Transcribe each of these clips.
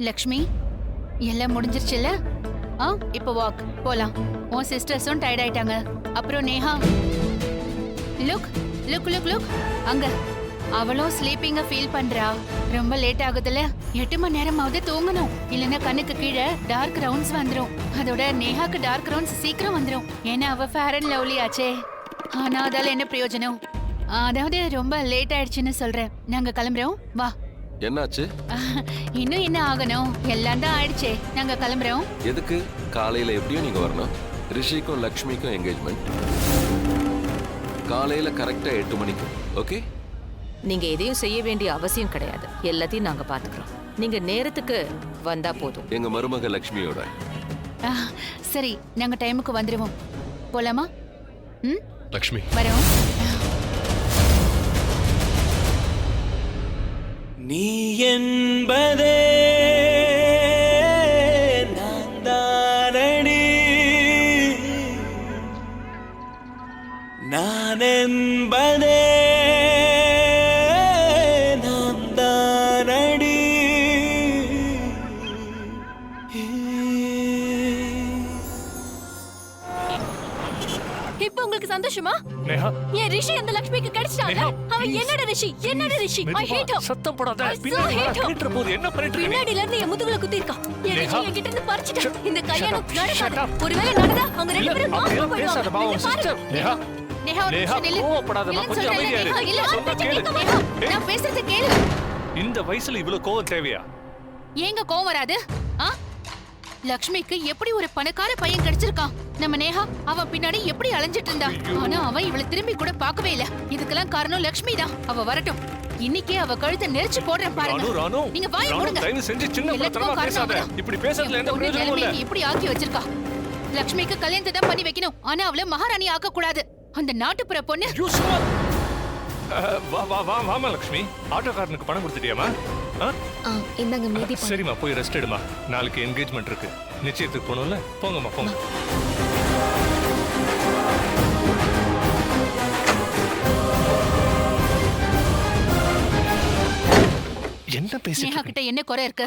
லக்ஷ்மி, எல்லாம் முடிஞ்சிருச்சுல்ல? இப்போ வாக் போலாம். உன் சிஸ்டர்ஸும் டயர்ட் ஆயிட்டாங்க. அப்புறம் Neha, look look look look அங்க அவளும் ஸ்லீப்பிங்க ஃபீல் பண்றா. ரொம்ப லேட் ஆகுதுல, 8 மணி நேரமாவது தூங்கணும். இல்லைன்னா கண்ணுக்கு கீழே டார்க் ரவுண்ட்ஸ் வந்துரும். அதோட நேஹாக்கு டார்க் ரவுண்ட்ஸ் சீக்கிரம் வந்துரும். ஏன்னா அவ ஃபேர் அண்ட் லவ்லி ஆச்சே. ஆனா அதால என்ன பிரயோஜனம்? அதாவது ரொம்ப லேட் ஆயிடுச்சுன்னு சொல்றேன். நாங்க கிளம்புறோம், வா. என்னாச்சு? இன்னும் என்ன ஆகணும், எல்லாம் தான் ஆயிடுச்சே. நாங்க கிளம்புறோம். எதுக்கு? காலையில எப்படியும் நீங்க வரணும். ரிஷிக்கும் லக்ஷ்மிக்கும் என்கேஜ்மெண்ட் காலையில கரெக்டா 8 மணிக்கு. ஓகே, நீங்க எதையும் செய்ய வேண்டிய அவசியம் கிடையாது. எல்லாத்தையும் நாங்க பாத்துக்கிறோம். நீங்க நேரத்துக்கு வந்தா போதும். எங்க மருமக லக்ஷ்மியோட. சரி, நாங்க டைமுக்கு வந்துருவோம். போலாமா? லக்ஷ்மி வரோம். நீ என்பதே நான் தானடி, நான் என்பதே நான் தானடி. இப்போ உங்களுக்கு சந்தோஷமா? நேஹா, ஏன் ரிஷி அந்த லக்ஷ்மிக்கு கிடைச்சாங்க? அவன் என்னடா ரிஷி, என்னடா ரிஷி? ஐ ஹேட் ஹிம். சத்தம் போடாத. பின்னாடி கேட்ற போது என்ன பண்ணிட்டு இருக்கீங்க? பின்னாடில இருந்து என் முதுகுல குத்தி இருக்கான். என் ரிஷி என்கிட்ட இருந்து பறிச்சிட்டான். இந்த கல்யாணம் நடக்காது. up. ஒருவேளை நடந்தா அவங்க ரெண்டு பேரும் அப்படியே மாறி பேசாத போயிடுவாங்க. பாவம் சிஸ்டர். நேஹா, நேஹா, ஒரு நேஹா, நிமிஷம் நில்லு. கோவப்படாதம்மா, இல்லைன்னு கொஞ்சம் சொல்றேன்ல, அமைதியா இரு. நேஹா, இல்ல, சொன்னா பேச்சை கேளு. கேட்க வேணாம். நான் பேசுறதை கேளு. இந்த வயசுல இவ்வளவு கோவம் தேவையா? ஏங்க கோவம் வராது? லக்ஷ்மிக்கு எப்படி ஒரு பணக்கார பையன் கிடைச்சிருக்கான். நம்ம நேஹா அவன் பின்னாடி எப்படி அலைஞ்சிட்டு இருந்தா. ஆனா அவன் இவளை திரும்பி கூட பார்க்கவே இல்ல. இதுக்கெல்லாம் காரணம் லக்ஷ்மி தான். அவ வரட்டும், இன்னைக்கே அவ கழுத்தை நெரிச்சு போடுறேன் பாருங்க. ராணு, நீங்க வாயை மூடுங்க. தயவு செஞ்சு சின்ன பிரச்சனை பேசாத. இப்படி பேசறதுல எந்த பிரயோஜனமும் இல்ல. இப்படி ஆக்கி வச்சிருக்கா. லக்ஷ்மிக்கு கல்யாணத்தை தான் பண்ணி வைக்கணும். ஆனா அவளை மகாராணி ஆக்க கூடாது. அந்த நாட்டுப்புற பொண்ணு. வாமா லக்ஷ்மி, ஆட்டோக்காரனுக்கு பணம் கொடுத்துட்டியாமா? இந்தாங்க மீதி. சரிம்மா, போய் ரெஸ்ட் எடுமா. நாளைக்கு என்கேஜ்மெண்ட் இருக்கு. நிச்சயத்துக்கு போகணும்ல. போங்கம்மா, போங்க. என்ன பேசிட்டு நேஹா கிட்ட என்ன குறை இருக்கு?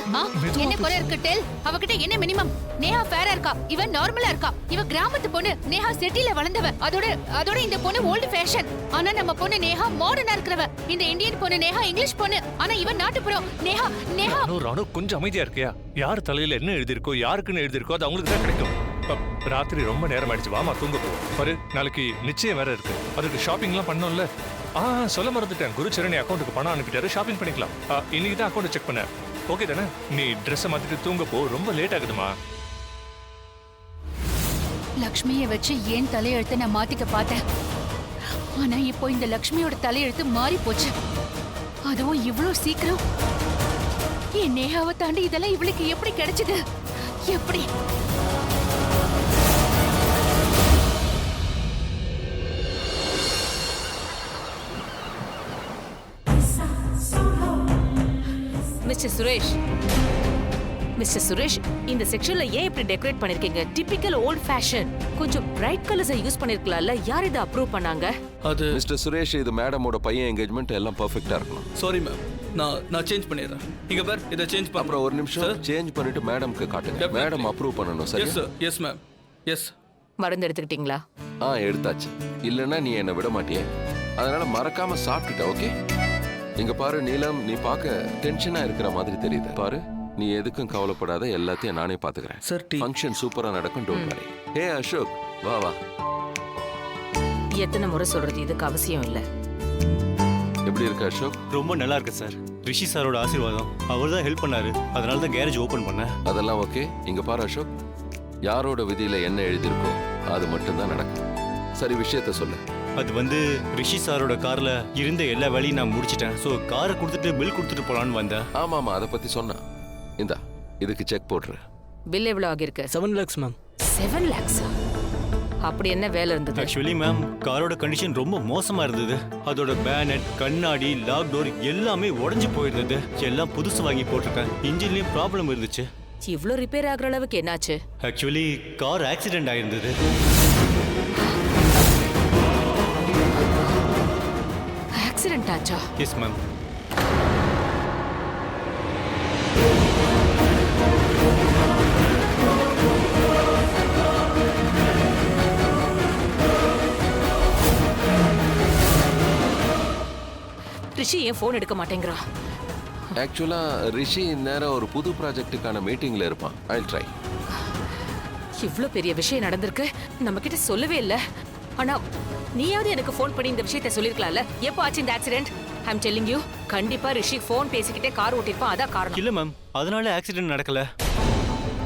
என்ன குறை இருக்கு? டெல். அவகிட்ட என்ன மினிமம்? நேஹா ஃபேரா இருக்கா, இவ நார்மலா இருக்கா. இவ கிராமத்து பொண்ணு, நேஹா சிட்டில வளர்ந்தவ. அதோட இந்த பொண்ணு ஓல்ட் ஃபேஷன். ஆனா நம்ம பொண்ணு நேஹா மாடர்னா இருக்கறவ. இந்த இந்தியன் பொண்ணு நேஹா இங்கிலீஷ் பொண்ணு. ஆனா இவ நாட்டுப்புறம். நேஹா ராணு, கொஞ்சம் அமைதியா இருக்கியா? யார் தலையில என்ன எழுதிருக்கோ, யாருக்குன்னு எழுதிருக்கோ அது அவங்களுக்கு தான் கிடைக்கும். ராத்திரி ரொம்ப நேரம் ஆயிடுச்சு, வாமா தூங்க போ. பாரு, நாளைக்கு நிச்சயம் வேற இருக்கு. அதுக்கு ஷாப்பிங்லாம் பண்ணோம்ல. சொல்ல மறந்துட்டேன். குருச்சரணி அக்கௌண்ட்டுக்கு பணம் அனுப்பிட்டாரு. ஷாப்பிங் பண்ணிக்கலாம். இன்னைக்கு தான் அக்கௌண்ட் செக் பண்ண. ஓகே தானே? நீ ட்ரெஸ் மாத்திட்டு தூங்க போ. ரொம்ப லேட் ஆகுதுமா. லக்ஷ்மியை வச்சு ஏன் தலையெழுத்து நான் மாத்திக்க பார்த்தேன். ஆனா இப்போ இந்த லக்ஷ்மியோட தலையெழுத்து மாறி போச்சு. அதுவும் இவ்வளவு சீக்கிரம். என் நேஹாவை தாண்டி இதெல்லாம் இவளுக்கு எப்படி கிடைச்சது? எப்படி? மிஸ்டர் சுரேஷ், இந்த செக்ஷன்ல ஏன் இப்படி டெக்கரேட் பண்ணிருக்கீங்க? Typical volt fashion. கொஞ்சம் பிரைட் கலர்ஸ் யூஸ் பண்ணிருக்கலாம்ல. யார் இத அப்ரூவ் பண்ணாங்க? அது மிஸ்டர் சுரேஷ், இது மேடமோட பையன் என்கேஜ்மெண்ட். எல்லாம் பெர்ஃபெக்ட்டா இருக்கணும். சாரி மேம், நான் சேஞ்ச் பண்ணிடுறேன். இங்க பார், இதை சேஞ்ச் பண்ண. அப்புறம் ஒரு நிமிஷம் சேஞ்ச் பண்ணிட்டு மேடம்க்கு காட்டுங்க. மேடம் அப்ரூவ் பண்ணணும். சரி? Yes ma'am, yes. மருந்து எடுத்துக்கிட்டீங்களா? எடுத்தாச்சு. இல்லைன்னா நீ என்னை விட மாட்டியே. அதனால மறக்காம சாப்பிட்டுட்ட. ஓகே? இங்க பாரு நீலம், நீ பார்க்க டென்ஷனா இருக்கிற மாதிரி தெரியுது. பாரு, நீ எதுக்கும் கவலைப்படாத. எல்லாத்தையும் நானே பாத்துக்கிறேன். சார், ஃபங்க்ஷன் சூப்பரா நடக்கும். Don't worry. ஹே அசோக், வா. எத்தனை முறை சொல்றது, இதுக்கு அவசியம் இல்ல. எப்படி இருக்கு அசோக்? ரொம்ப நல்லா இருக்கு சார். ரிஷி சாரோட ஆசீர்வாதம். அவர் தான் ஹெல்ப் பண்ணாரு. அதனால தான் கேரேஜ் ஓபன் பண்ணேன். அதெல்லாம் ஓகே. இங்க பாரு அசோக், யாரோட விதியில என்ன எழுதியிருக்கோ அது மட்டும்தான் நடக்கும். சரி, விஷயத்த சொல்லு. அது வந்து ரிஷி சாரோட கார்ல இருந்த எல்லா வேலையும் நான் முடிச்சிட்டேன். ஸோ காரை கொடுத்துட்டு பில் கொடுத்துட்டு போலான்னு வந்தேன். ஆமா, அதை பத்தி சொன்னா. இந்தா, இதுக்கு செக் போட்டுரு. பில் எவ்வளவு ஆகிருக்கு? 7 lakhs மேம். 7 lakhs? அப்படி என்ன வேலை இருந்தது? ஆக்சுவலி மேம், காரோட கண்டிஷன் ரொம்ப மோசமா இருந்தது. அதோட பேனட், கண்ணாடி, லாக் டோர் எல்லாமே உடைஞ்சு போயிருந்தது. எல்லாம் புதுசு வாங்கி போட்டிருக்கேன். இன்ஜின்லயும் ப்ராப்ளம் இருந்துச்சு. இவ்ளோ ரிப்பேர் ஆகுற அளவுக்கு என்னாச்சு? ஆக்சுவலி கார் ஆக்சிடென்ட் ஆயிருந்தது. ஆக்சிடென்ட் ஆச்சா? Yes ma'am. ரிஷி ஏன் ஃபோன் எடுக்க மாட்டேங்கிறா? ஆக்சுவலா ரிஷி இந்நேரம் ஒரு புது ப்ராஜெக்ட்டுக்கான மீட்டிங்ல இருப்பான். I try. இவ்ளோ பெரிய விஷயம் நடந்திருக்கு, நம்ம கிட்ட சொல்லவே இல்ல. ஆனா நீயாவது எனக்கு ஃபோன் பண்ணி இந்த விஷயத்தை சொல்லிருக்கலாம்ல. எப்போ ஆச்சு இந்த accident? I am telling you, கண்டிப்பா ரிஷி ஃபோன் பேசிக்கிட்டே கார் ஓட்டிருப்பான். அதான் காரணம். இல்ல மேம், அதனால ஆக்சிடென்ட் நடக்கல.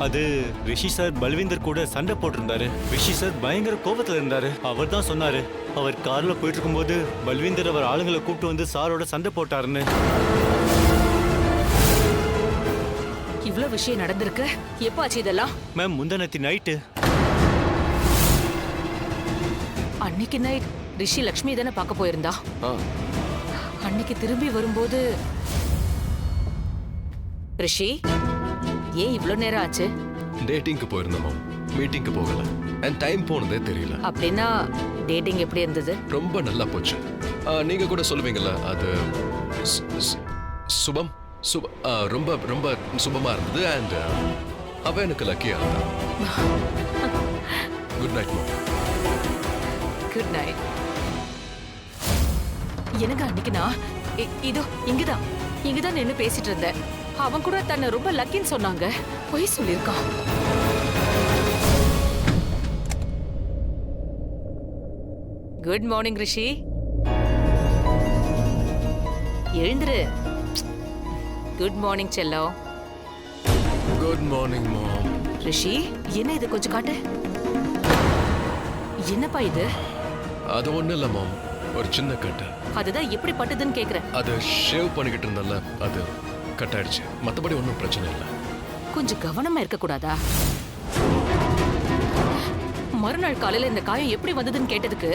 அது ரிஷி சார் பல்விந்தர் கூட சண்டை போட்டிருந்தாரு. ரிஷி சார் பயங்கர கோபத்துல இருந்தாரு. அவர் தான் சொன்னாரு, அவர் கார்ல போயிட்டு இருக்கும்போது பல்விந்தர் அவர் ஆளுங்களை கூப்பிட்டு வந்து சாரோட சண்டை போட்டாருன்னு. இவ்ளோ விஷயம் நடந்திருக்கு, எப்போ ஆச்சு இதெல்லாம்? மேம், முந்தானத்தி நைட்டு. அன்னைக்கு நைட் ரிஷி லக்ஷ்மி தானே பார்க்க போயிருந்தா. ஆ, அன்னைக்கு திரும்பி வரும்போது ரிஷி ஏன் இவ்ளோ நேரம் ஆச்சு? டேட்டிங்க்கு போயிருந்தோம், மீட்டிங்க்கு போகல. அண்ட் டைம் போனதே தெரியல. அப்படின்னா டேட்டிங் எப்படி இருந்தது? ரொம்ப நல்லா போச்சு. நீங்க கூட சொல்லுவீங்கல்ல, அது சுபம் ரொம்ப ரொம்ப சுபமா இருந்தது. அண்ட் அவ எனக்கு லக்கியா இருந்தா. Good night ma'am. Good night. எனக்கு அன்னைக்கு நான் இதோ இங்கதான் நின்னு பேசிட்டு இருந்தேன். அவன் கூட தன்னை ரொம்ப லக்கின்னு சொன்னாங்க. பொய் சொல்லியிருக்கான். குட் மார்னிங் ரிஷி. எழுந்துரு. குட் மார்னிங் செல்லம். குட் மார்னிங் மாம். ரிஷி, என்ன இது? கொஞ்சம் காட்டு. என்னப்பா இது? அது ஒண்ணும் இல்ல மாம், ஒரு சின்ன கட்டு. அதுதான் எப்படி பட்டுதுன்னு கேக்குறேன். அது ஷேவ் பண்ணிக்கிட்டு இருந்தல, அது கட் ஆயிடுச்சு. மத்தபடி ஒன்றும் பிரச்சனை இல்லை. கொஞ்சம் கவனமா இருக்க கூடாதா? மறுநாள் காலையில இந்த காயம் எப்படி வந்ததுன்னு கேட்டதுக்கு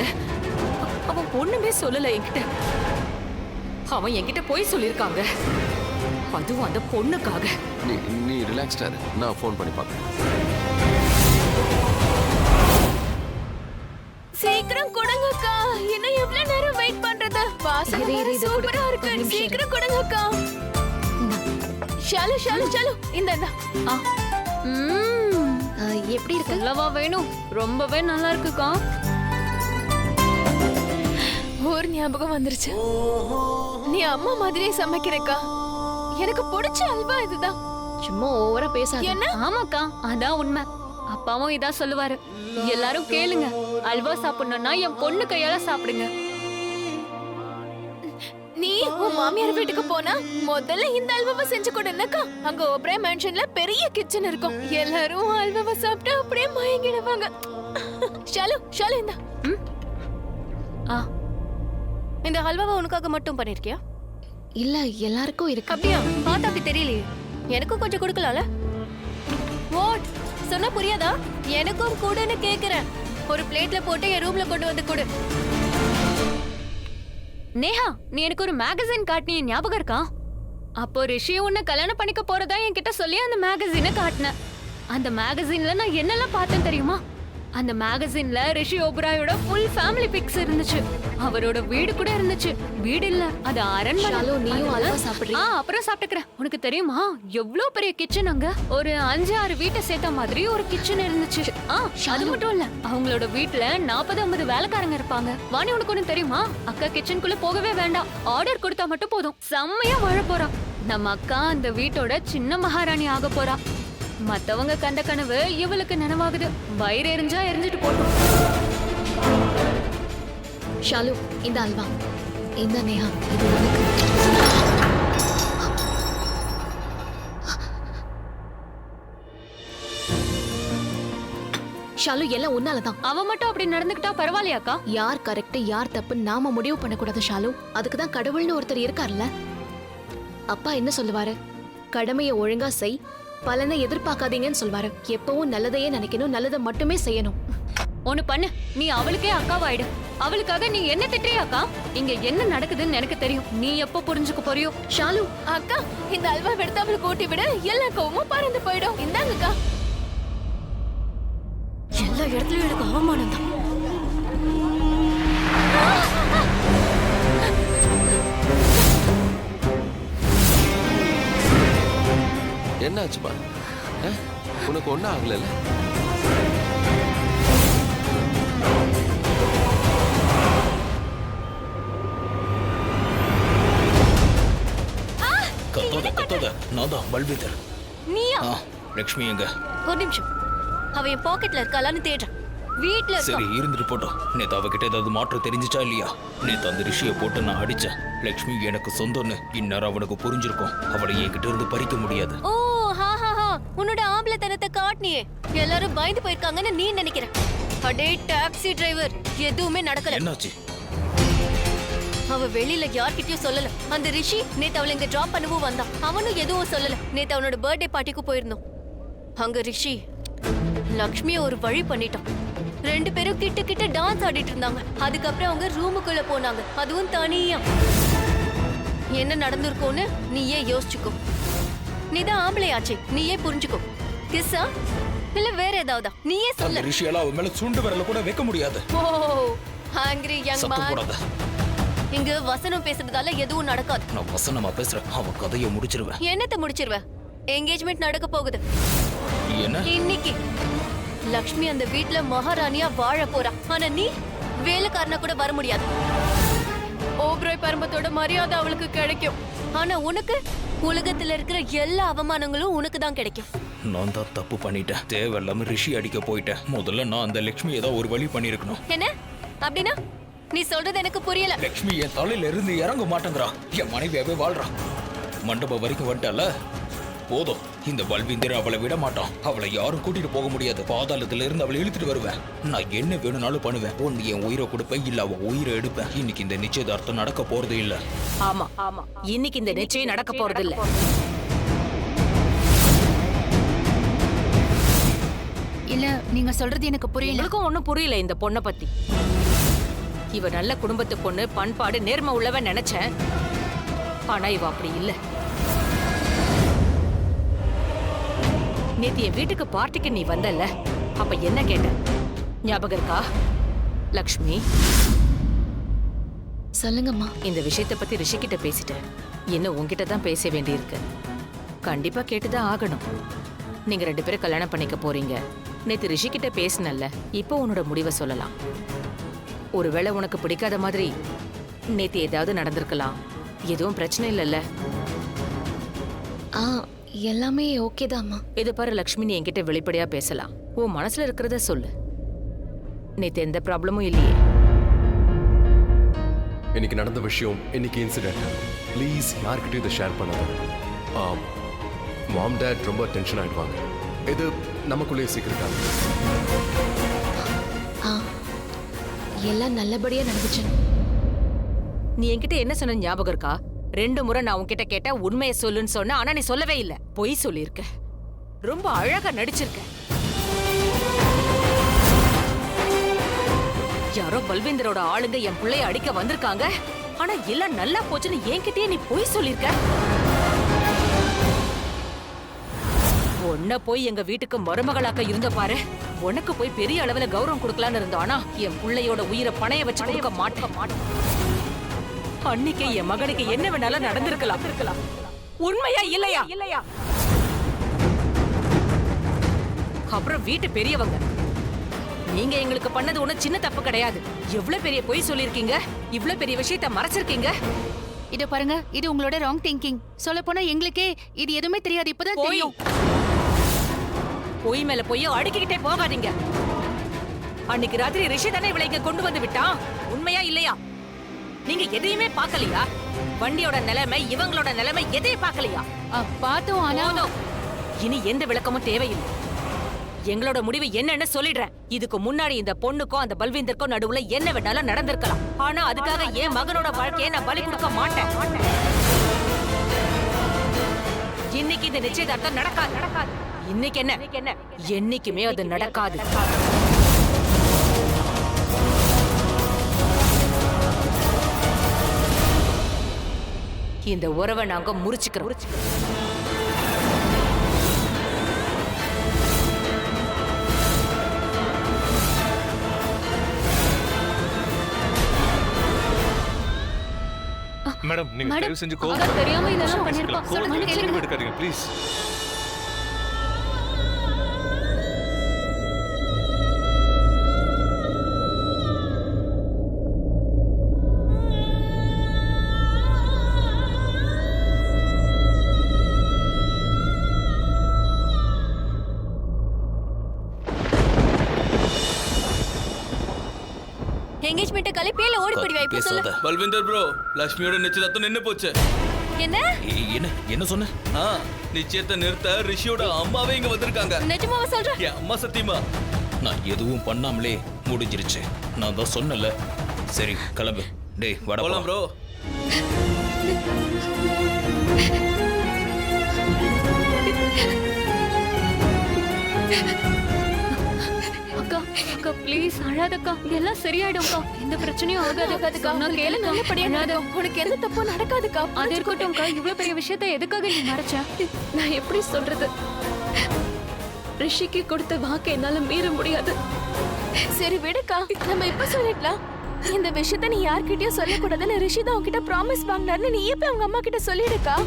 அவன் ஒண்ணுமே சொல்லல என்கிட்ட. அவன் என்கிட்ட போய் சொல்லியிருக்காங்க, அதுவும் அந்த பொண்ணுக்காக. நீ ரிலாக்ஸ்டா இரு, நான் ஃபோன் பண்ணி பார்க்கறேன். சீக்கிரம் கொடுங்கக்கா. இன்னும் எவ்வளவு நேரம் வெயிட் பண்றது? வாசனை சூப்பரா இருக்கு. சீக்கிரம் கொடுங்கக்கா. ஷாலு ஷாலு ஷாலு, இந்த எப்படி இருக்கு? சொல்லவா வேணும், ரொம்பவே நல்லா இருக்குக்கா. ஒரு ஞாபகம் வந்துருச்சு. நீ அம்மா மாதிரியே சமைக்கிறக்கா. எனக்கு பிடிச்ச அல்வா இதுதான். சும்மா ஓவரா பேசாத. என்ன? ஆமாக்கா, அதான் உண்மை. அப்பாவும் இதான் சொல்லுவாரு. எல்லாரும் கேளுங்க, அல்வா சாப்பிடணும்னா என் பொண்ணு கையால சாப்பிடுங்க. நீ உன் மாமியார் வீட்டுக்கு போனா முதல்ல இந்த அல்வாவை செஞ்சு கொடுனக்கா. அங்க ஓப்ரே மேன்ஷன்ல பெரிய கிச்சன் இருக்கும். எல்லாரும் அல்வாவை சாப்பிட்டு அப்படியே மயங்கிடுவாங்க. ஷாலு ஷாலு, இந்த அல்வாவை உனக்காக மட்டும் பண்ணிருக்கியா? இல்ல, எல்லாருக்கும் இருக்கு. அப்படியா? பார்த்தா அப்படி தெரியலையே. எனக்கும் கொஞ்சம் கொடுக்கலாம்ல? வாட் சொன்னா புரியாதா? எனக்கும் கூடன்னு கேக்குறேன். ஒரு பிளேட்ல போட்டு என் ரூம்ல கொண்டு வந்து கொடு. நேஹா, நீ எனக்கு ஒரு மேகசின் காட்டினி, ஞாபகம் இருக்கா? அப்போ ரிஷி உன்னை கல்யாணம் பண்ணிக்க போறதா என்கிட்ட சொல்லி அந்த மேகசினை காட்டினேன். அந்த மேகசின்ல நான் என்னெல்லாம் பார்த்தேன் தெரியுமா? அந்த மேகசின்ல ரிஷி ஓபராயோட ஃபுல் ஃபேமிலி பிக்ஸ் இருந்துச்சு. அவரோட வீடு கூட இருந்துச்சு. வீடு இல்ல, அது அரண்மனை. நீயும் அல்வா சாப்பிடுறியா? அப்புறம் சாப்பிட்டுக்கிறேன். உனக்கு தெரியுமா எவ்வளவு பெரிய கிச்சன்? அங்க ஒரு 5-6 வீட்டை சேர்த்த மாதிரி ஒரு கிச்சன் இருந்துச்சு. அது மட்டும் இல்ல, அவங்களோட வீட்டுல 40-50 வேலைக்காரங்க இருப்பாங்க. வாணி, உனக்கு ஒண்ணு தெரியுமா? அக்கா கிச்சனுக்குள்ள போகவே வேண்டாம், ஆர்டர் கொடுத்தா மட்டும் போதும். செம்மையா வாழ போறா. நம்ம அக்கா அந்த வீட்டோட சின்ன மகாராணி ஆக போறா. மத்தவங்க கண்ட கனவு இவளுக்கு நனவாகுது. வயிறு எரிஞ்சா எரிஞ்சிட்டு போட்டோம். ஷாலு, இந்த அல்வா. இந்த நேஹா, இது உனக்கு. ஷாலு, எல்லாம் உன்னாலதான். அவ மட்டும் அப்படி நடந்துக்கிட்டா பரவாயில்லையாக்கா? யார் கரெக்ட் யார் தப்பு நாம முடிவு பண்ணக்கூடாது ஷாலு. அதுக்குதான் கடவுள்னு ஒருத்தர் இருக்கார்ல. அப்பா என்ன சொல்லுவாரு? கடமையை ஒழுங்கா செய், பலனை எதிர்பார்க்காதீங்கன்னு சொல்வாரு. எப்பவும் நல்லதையே நினைக்கணும், நல்லதை மட்டுமே செய்யணும். ஒண்ணு பண்ணு, நீ அவளுக்கே அக்காவாயிடு. அவளுக்காக நீ என்ன திட்டுறியாக்கா? இங்க என்ன நடக்குதுன்னு எனக்கு தெரியும். நீ எப்ப புரிஞ்சுக்க போறியோ? ஷாலு அக்கா, இந்த அல்வா எடுத்து அவளுக்கு ஊட்டி விட எல்லா கோவமும் பறந்து போயிடும். இந்தாங்கக்கா. எல்லா இடத்துலயும் எனக்கு அவமானம் தான். என்னாச்சுப்பா? உனக்கு ஒன்றும் ஆகல? கத்தாத நான் தான் பல்வேந்தர். நீயா? லக்ஷ்மி எங்க? ஒரு நிமிஷம். அவ என் பாக்கெட்ல இருக்காளான்னு தேடுறேன். வீட்ல இருக்கா. சரி இருந்துட்டு போட்டோம். நேத்து அவகிட்ட ஏதாவது மாற்றம் தெரிஞ்சுச்சா இல்லையா? நேத்து அந்த ரிஷியை போட்டு நான் அடிச்சேன். லக்ஷ்மி எனக்கு சொந்தம்னு இந்நேரம் அவனுக்கு புரிஞ்சிருக்கும். அவளை என்கிட்ட இருந்து பறிக்க முடியாது. ஓ ஹா ஹா ஹா, உன்னோட ஆம்பளத்தனத்தை காட்டினியே. எல்லாரும் பயந்து போயிருக்காங்கன்னு நீ நினைக்கிற. அடே டாக்ஸி டிரைவர், எதுவுமே நடக்கல. என்னாச்சு? அவ வெளியில யார்கிட்டயும் சொல்லல. அந்த ரிஷி நேத்து அவளை இங்க டிராப் பண்ணவும் வந்தான். அவனும் எதுவும் சொல்லல. நேத்து அவனோட பர்த்டே பார்ட்டிக்கு போயிருந்தோம். அங்க ரிஷி லக்ஷ்மிய ஒரு வழி பண்ணிட்டான். 2 பேரும் கிட்ட கிட்ட டான்ஸ் ஆடிட்டு இருந்தாங்க. அதுக்கப்புறம் அவங்க ரூமுக்குள்ள போனாங்க, அதுவும் தனியா. என்ன நடந்திருக்கோன்னு நீயே யோசிச்சுக்கோ. நீதான் ஆம்பளையாச்சே, நீயே புரிஞ்சுக்கோ. கிஸ்ஸா இல்ல வேற ஏதாவதா? நீயே அந்த சொல்லு. ரிஷியால அவன் மேல சுண்டு விரல கூட வைக்க முடியாது. ஓ ஹாங்கிரி யங் சத்தம் மேன். போடாத. இங்க வசனம் பேசுறதால எதுவும் நடக்காது. நான் வசனமா பேசுறேன். அவன் கதையை முடிச்சிருவேன். என்னத்த முடிச்சிருவ? என்கேஜ்மெண்ட் நடக்க போகுது என்ன? இன்னைக்கு. லக்ஷ்மி அந்த வீட்ல மகாராணியா வாழ போறா. ஆனா நீ வேலைக்காரனா கூட வர முடியாது. ஓப்ராய் பரம்பத்தோட மரியாதை அவளுக்கு கிடைக்கும். ஆனா உனக்கு உலகத்துல இருக்கிற எல்லா அவமானங்களும் உனக்கு தான் கிடைக்கும். நான் தான் தப்பு பண்ணிட்டேன். தேவையில்லாம ரிஷி அடிக்க போயிட்டேன். முதல்ல நான் அந்த லக்ஷ்மி ஏதாவது ஒரு வழி பண்ணிருக்கணும். என்ன அப்படின்னா? நீ சொல்றது எனக்கு புரியல. லக்ஷ்மி என் தலையில இருந்து இறங்க மாட்டேங்கிறா. என் மனைவியாவே வாழ்றா. மண்டபம் வரைக்கும் வந்துட்டால போதும். இந்த பல்வீந்தர் அவளை விட மாட்டான். அவளை யாரும் கூட்டிட்டு போக முடியாது. பாதாளத்துல இருந்து அவளை இழுத்துட்டு வருவேன். நான் என்ன வேணும்னாலும் பண்ணுவேன். ஒன்னு என் உயிரை கொடுப்பேன், இல்ல அவ உயிரை எடுப்பேன். இன்னைக்கு இந்த நிச்சயதார்த்தம் நடக்க போறது இல்ல. ஆமா ஆமா, இன்னைக்கு இந்த நிச்சயம் நடக்க போறது இல்ல. இல்ல நீங்க சொல்றது எனக்கு புரியல. எனக்கும் ஒண்ணும் புரியல இந்த பொண்ணை பத்தி. இவ நல்ல குடும்பத்து பொண்ணு, பண்பாடு, நேர்மை உள்ளவன் நினைச்சேன். ஆனா இவ அப்படி இல்ல. நேத்து என் வீட்டுக்கு பார்ட்டிக்கு நீ வந்தல்ல, அப்ப என்ன கேட்ட ஞாபகம் இருக்கா? லக்ஷ்மி, சொல்லுங்கம்மா. இந்த விஷயத்தை பத்தி ரிஷிகிட்ட பேசிட்டேன். இன்னும் உன்கிட்ட தான் பேச வேண்டியிருக்கு. கண்டிப்பா கேட்டுதான் ஆகணும். நீங்க 2 பேரும் கல்யாணம் பண்ணிக்க போறீங்க. நேத்து ரிஷிகிட்ட பேசினல்ல, இப்போ உன்னோட முடிவை சொல்லலாம். ஒருவேளை உனக்கு பிடிக்காத மாதிரி நேத்து ஏதாவது நடந்திருக்கலாம். எதுவும் பிரச்சனை இல்லைல்ல? எல்லாமே ஓகே தான்மா. இது பாரு லக்ஷ்மி, நீ என்கிட்ட வெளிப்படையா பேசலாம். உன் மனசுல இருக்கிறத சொல்லு. நேத்து எந்த ப்ராப்ளமும் இல்லையே. இன்னைக்கு நடந்த விஷயம், இன்னைக்கு இன்சிடென்ட் ப்ளீஸ் யார்கிட்டயும் இதை ஷேர் பண்ணாத. மாம் டேட் ரொம்ப டென்ஷன் ஆயிடுவாங்க. இது நமக்குள்ளேயே சீக்கிரட்டா. எல்லாம் நல்லபடியா நடந்துச்சு. நீ என்கிட்ட என்ன சொன்ன ஞாபகம் இருக்கா? 2 முறை நான் உன்கிட்ட கேட்ட உண்மையை சொல்லுன்னு சொன்ன. ஆனா நீ சொல்லவே இல்ல. பொய் சொல்லியிருக்க. ரொம்ப அழகா நடிச்சிருக்க. யாரோ பல்வேந்தரோட ஆளுங்க என் பிள்ளைய அடிக்க வந்திருக்காங்க. ஆனா எல்லாம் நல்லா போச்சுன்னு என்கிட்டயே நீ பொய் சொல்லியிருக்க. உன்ன போய் எங்க வீட்டுக்கு மருமகளாக்க இருந்த பாரு. உனக்கு போய் பெரிய அளவுல கௌரவம் கொடுக்கலான்னு இருந்தோம். ஆனா என் பிள்ளையோட உயிரை பணைய வச்சு கொடுக்க மாட்டேன். அன்னைக்கு என் மகனுக்கு என்ன வேணாலும் நடந்திருக்கலாம். உண்மையா இல்லையா? அப்புறம் வீட்டு பெரியவங்க, நீங்க எங்களுக்கு பண்ணது ஒண்ணும் சின்ன தப்பு கிடையாது. எவ்வளவு பெரிய பொய் சொல்லிருக்கீங்க. இவ்வளவு பெரிய விஷயத்த மறைச்சிருக்கீங்க. இத பாருங்க, இது உங்களோட ராங் திங்கிங். சொல்ல போனா எங்களுக்கே இது எதுவுமே தெரியாது. இப்பதான் தெரியும். பொய் மேல பொய்யோ அடுக்கிக்கிட்டே போகாதீங்க. அன்னைக்கு ராத்திரி ரிஷி தானே இவளை இங்க கொண்டு வந்து விட்டான். உண்மையா இல்லையா? நீங்க எதையுமே பார்க்கலையா? வண்டியோட நிலைமை, இவங்களோட நிலைமை எதையும் பார்க்கலையா? பார்த்தோம். ஆனா இனி எந்த விளக்கமும் தேவையில்லை. எங்களோட முடிவு என்னன்னு சொல்லிடுறேன். இதுக்கு முன்னாடி இந்த பொண்ணுக்கும் அந்த பல்வீந்தருக்கும் நடுவுல என்ன வேணாலும் நடந்திருக்கலாம். ஆனா அதுக்காக என் மகனோட வாழ்க்கையை நான் பலி கொடுக்க மாட்டேன். இன்னைக்கு இந்த நிச்சயதார்த்தம் நடக்காது. இன்னைக்கு என்ன, என்னைக்குமே அது நடக்காது. இந்த உறவை நாங்க முறிச்சுக்கிறோம். மேடம், நீங்க தயவு செஞ்சு தெரியாம இதெல்லாம் பண்ணிருக்கோம். சொல்லுங்க, எடுக்காதீங்க ப்ளீஸ். எங்கேஜ்மெண்ட் கலைப்பேல ஓடி போடுவா இப்ப சொல்லு. பேசாத. பல்விந்தர் ப்ரோ, லக்ஷ்மியோட நிச்சயதார்த்தம் நின்னு போச்சு. என்ன என்ன சொன்ன? நிச்சயத்தை நிறுத்த ரிஷியோட அம்மாவே இங்க வந்திருக்காங்க. நிஜமாவா சொல்ற? என் அம்மா சத்தியமா. நான் எதுவும் பண்ணாமலே முடிஞ்சிருச்சு. நான் தான் சொன்னல. சரி கிளம்பு. டேய் வாடா போலாம் ப்ரோ. அக்கா அக்கா ப்ளீஸ் அழாதக்கா, எல்லாம் சரியாயிடும்க்கா, எந்த பிரச்சனையும் ஆகாதுக்கா. நான் கேளு, நல்லபடியா அழாத. உனக்கு எந்த தப்பும் நடக்காதுக்கா. அது இருக்கட்டும்க்கா, இவ்வளவு பெரிய விஷயத்தை எதுக்காக நீ மறைச்ச? நான் எப்படி சொல்றது? ரிஷிக்கு கொடுத்த வாக்கை என்னால மீற முடியாது. சரி விடுக்கா, நம்ம இப்ப சொல்லிடலாம். இந்த விஷயத்த நீ யார்கிட்டயும் சொல்லக்கூடாதுன்னு ரிஷி தான் உன்கிட்ட ப்ராமிஸ் வாங்கினாருன்னு நீ இப்ப அவங்க அம்மா கிட்ட சொல்லிடுக்கா.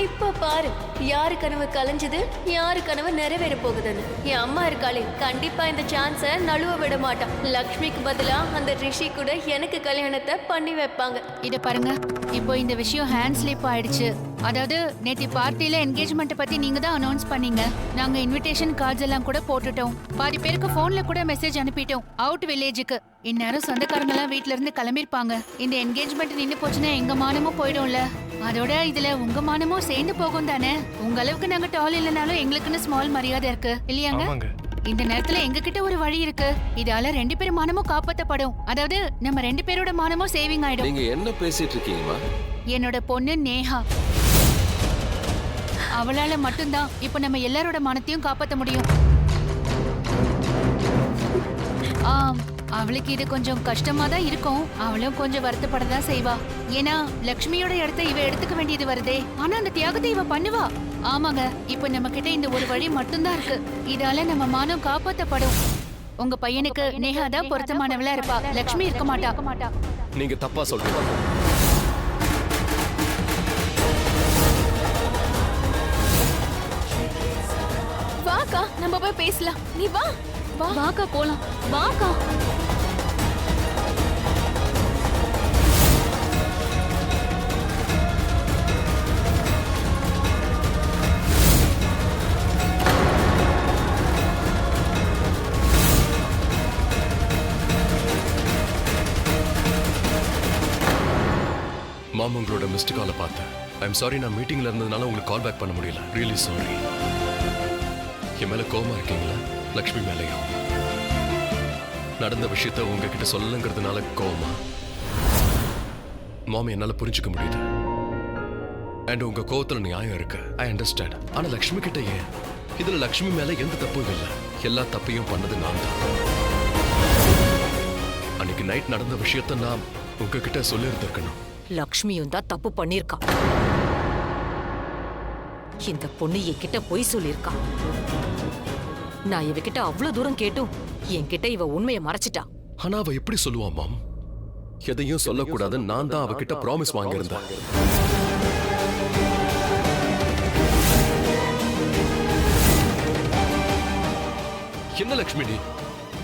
இப்ப பாரு, யாரு கனவு கலைஞ்சது, யாரு கனவு நிறைவேற போகுதுன்னு. என் அம்மா இருக்காளே, கண்டிப்பா இந்த சான்ஸ நழுவ விட மாட்டான். லக்ஷ்மிக்கு பதிலா அந்த ரிஷி கூட எனக்கு கல்யாணத்தை பண்ணி வைப்பாங்க. இத பாருங்க, இப்போ இந்த விஷயம் ஹேண்ட் ஸ்லிப் ஆயிடுச்சு. அதாவது நேத்தி பார்ட்டில என்கேஜ்மெண்ட் பத்தி நீங்க தான் அனௌன்ஸ் பண்ணீங்க. நாங்க இன்விடேஷன் கார்ட்ஸ் எல்லாம் கூட போட்டுட்டோம். பாதி பேருக்கு போன்ல கூட மெசேஜ் அனுப்பிட்டோம் அவுட் வில்லேஜுக்கு. இந்நேரம் சொந்தக்காரங்க எல்லாம் வீட்ல இருந்து கிளம்பிருப்பாங்க. இந்த என்கேஜ்மெண்ட் நின்னு போச்சுன்னா எங்க மானமும் போயிடும்ல. அதோட இதுல உங்க மானமும் சேர்ந்து போகும் தானே. உங்க அளவுக்கு நாங்க டால் இல்லனாலும் எங்களுக்குன்னு ஸ்மால் மரியாதை இருக்கு இல்லையாங்க? இந்த நேரத்துல எங்க கிட்ட ஒரு வழி இருக்கு. இதால 2 பேர் மானமும் காப்பாத்தப்படும். அதாவது நம்ம 2 பேரோட மானமும் சேவிங் ஆயிடும். நீங்க என்ன பேசிட்டு இருக்கீங்கம்மா? என்னோட பொண்ணு நேஹா, அவளால மட்டும்தான் இப்ப நம்ம எல்லாரோட மானத்தையும் காப்பாத்த முடியும். அவளுக்கு இது கொஞ்சம் கஷ்டமா தான் இருக்கும். அவளும் கொஞ்சம் வருத்தப்படதான் செய்வா. ஏன்னா லக்ஷ்மியோட இடத்த இவ எடுத்துக்க வேண்டியது வருதே. ஆனா அந்த தியாகத்தை இவ பண்ணுவா. ஆமாங்க, இப்ப நம்ம கிட்ட இந்த ஒரு வழி மட்டும்தான் இருக்கு. இதால நம்ம மானம் காப்பாத்தப்படும். உங்க பையனுக்கு நேஹா தான் பொருத்தமானவளா இருப்பா. லக்ஷ்மி இருக்க மாட்டா. நீங்க தப்பா சொல்றீங்க. வாக்கா, நம்ம போய் பேசலாம். நீ வா. வாக்கா போலாம், வாக்கா. மாம், உங்களோட மிஸ்டு காலை பார்த்தேன். ஐம் சாரி, நான் மீட்டிங்ல இருந்ததுனால உங்களுக்கு கால் பேக் பண்ண முடியல. Really sorry. என் மேல கோவமா இருக்கீங்களா? லக்ஷ்மி மேலையும் நடந்த விஷயத்த உங்ககிட்ட சொல்லங்கிறதுனால கோவமா? மாம், என்னால புரிஞ்சுக்க முடியுது. அண்ட் உங்க கோவத்துல நியாயம் இருக்கு. I understand. ஆனா லக்ஷ்மி கிட்ட ஏன்? இதுல லக்ஷ்மி மேல எந்த தப்பும் இல்லை. எல்லா தப்பையும் பண்ணது நான் தான். அன்னைக்கு நைட் நடந்த விஷயத்த நான் உங்ககிட்ட சொல்லியிருந்திருக்கணும். லக்ஷ்மியும் தான் தப்பு பண்ணிருக்கா. இந்த பொண்ணு என்கிட்ட பொய் சொல்லிருக்கா. நான் இவகிட்ட அவ்வளவு தூரம் கேட்டும் என்கிட்ட இவ உண்மையை மறைச்சிட்டா. ஆனா அவ எப்படி சொல்லுவா மாம்? எதையும் சொல்லக்கூடாது. நான் தான் அவகிட்ட ப்ராமிஸ் வாங்கியிருந்தேன். என்ன லக்ஷ்மி, நீ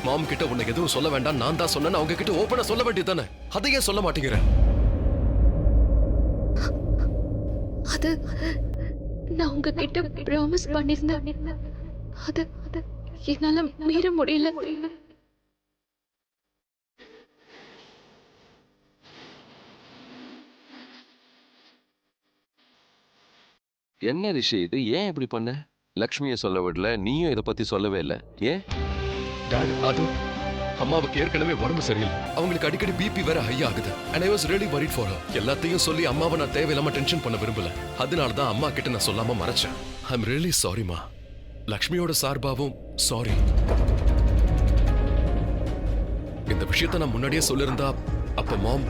மாம் கிட்ட உன்னை எதுவும் சொல்ல வேண்டாம் நான் தான் சொன்னேன்னு அவங்க கிட்ட ஓபனா சொல்ல வேண்டியதானே? அதையே சொல்ல மாட்டேங்கிற. அது நான் உங்ககிட்ட ப்ராமிஸ் பண்ணிருந்தேன். அது என்னால மீற முடியல. என்ன ரிஷி இது? ஏன் இப்படி பண்ண? லக்ஷ்மியை சொல்ல விடல, நீயும் இதை பத்தி சொல்லவே இல்லை. ஏன்? அது அம்மாவுக்கு ஏற்கனவே உடம்பு சரியில்லை. அவங்களுக்கு அடிக்கடி பிபி வேற ஹை ஆகுது. And I was really worried for her. எல்லாத்தையும் சொல்லி அம்மாவை நான் தேவையில்லாம டென்ஷன் பண்ண விரும்பல. அதனால தான் அம்மா கிட்ட நான் சொல்லாம மறைச்சேன். I'm really sorry மா. லக்ஷ்மியோட சார்பாவும் சாரி. இந்த விஷயத்தை நான் முன்னாடியே சொல்லியிருந்தா அப்ப மாம்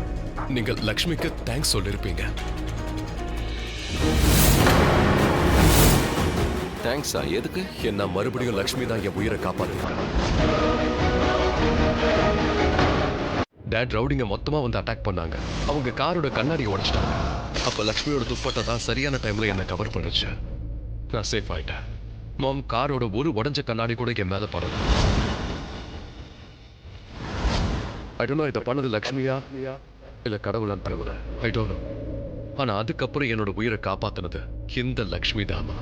நீங்க லக்ஷ்மிக்கு தேங்க்ஸ் சொல்லிருப்பீங்க. தேங்க்ஸா? எதுக்கு? என்ன மறுபடியும் லக்ஷ்மி தான் என் உயிரை காப்பாத்திருக்காங்க. டேட் ரவுடிங்க மொத்தமா வந்து அட்டாக் பண்ணாங்க. அவங்க காரோட கண்ணாடியை உடைச்சிட்டாங்க. அப்ப லக்ஷ்மியோட துப்பட்டை தான் சரியான டைம்ல என்ன கவர் பண்ணுச்சு. நான் சேஃப் ஆயிட்டேன். மாம், காரோட ஒரு உடைஞ்ச கண்ணாடி கூட என் மேல படல. ஐ டோன்ட் நோ இதை பண்ணது லக்ஷ்மியா இல்ல கடவுளான்னு தெரியல. I don't know. ஆனா அதுக்கப்புறம் என்னோட உயிரை காப்பாத்தினது இந்த லக்ஷ்மி தாமா.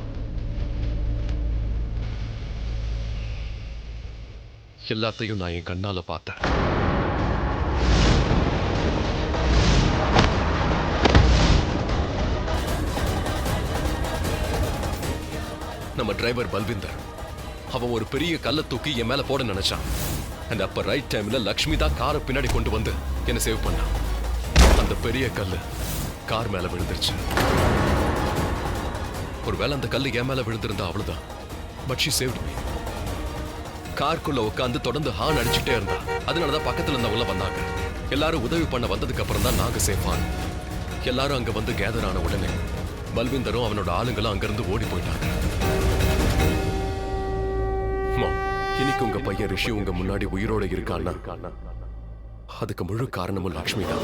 எல்லாத்தையும் நான் என் கண்ணால பார்த்தேன். நம்ம டிரைவர் பல்விந்தர். அவன் ஒரு பெரிய கல்லை தூக்கி என் மேல போட நினைச்சான். அண்ட் அப்ப ரைட் டைம்ல லக்ஷ்மி தான் காரை பின்னாடி கொண்டு வந்து என்ன சேவ் பண்ணான். அந்த பெரிய கல்லு கார் மேல விழுந்துருச்சு. ஒருவேளை அந்த கல்லு என் மேல விழுந்திருந்தா அவ்வளவுதான். But she saved me. கார்க்குள்ள உட்காந்து தொடர்ந்து ஹார்ன் அடிச்சுட்டே இருந்தா. அதனாலதான் பக்கத்துல இருந்தவங்க வந்தாங்க. எல்லாரும் உதவி பண்ண வந்ததுக்கு அப்புறம் தான் நாங்க சேஃப் ஆனோம். எல்லாரும் அங்க வந்து கேதர் ஆன உடனே பல்விந்தரும் அவனோட ஆளுங்களும் அங்கிருந்து ஓடி போயிட்டாங்க. இன்னைக்கு உங்க பையன் ரிஷி உங்க முன்னாடி உயிரோட இருக்கான்னா அதுக்கு முழு காரணமும் லக்ஷ்மி தான்.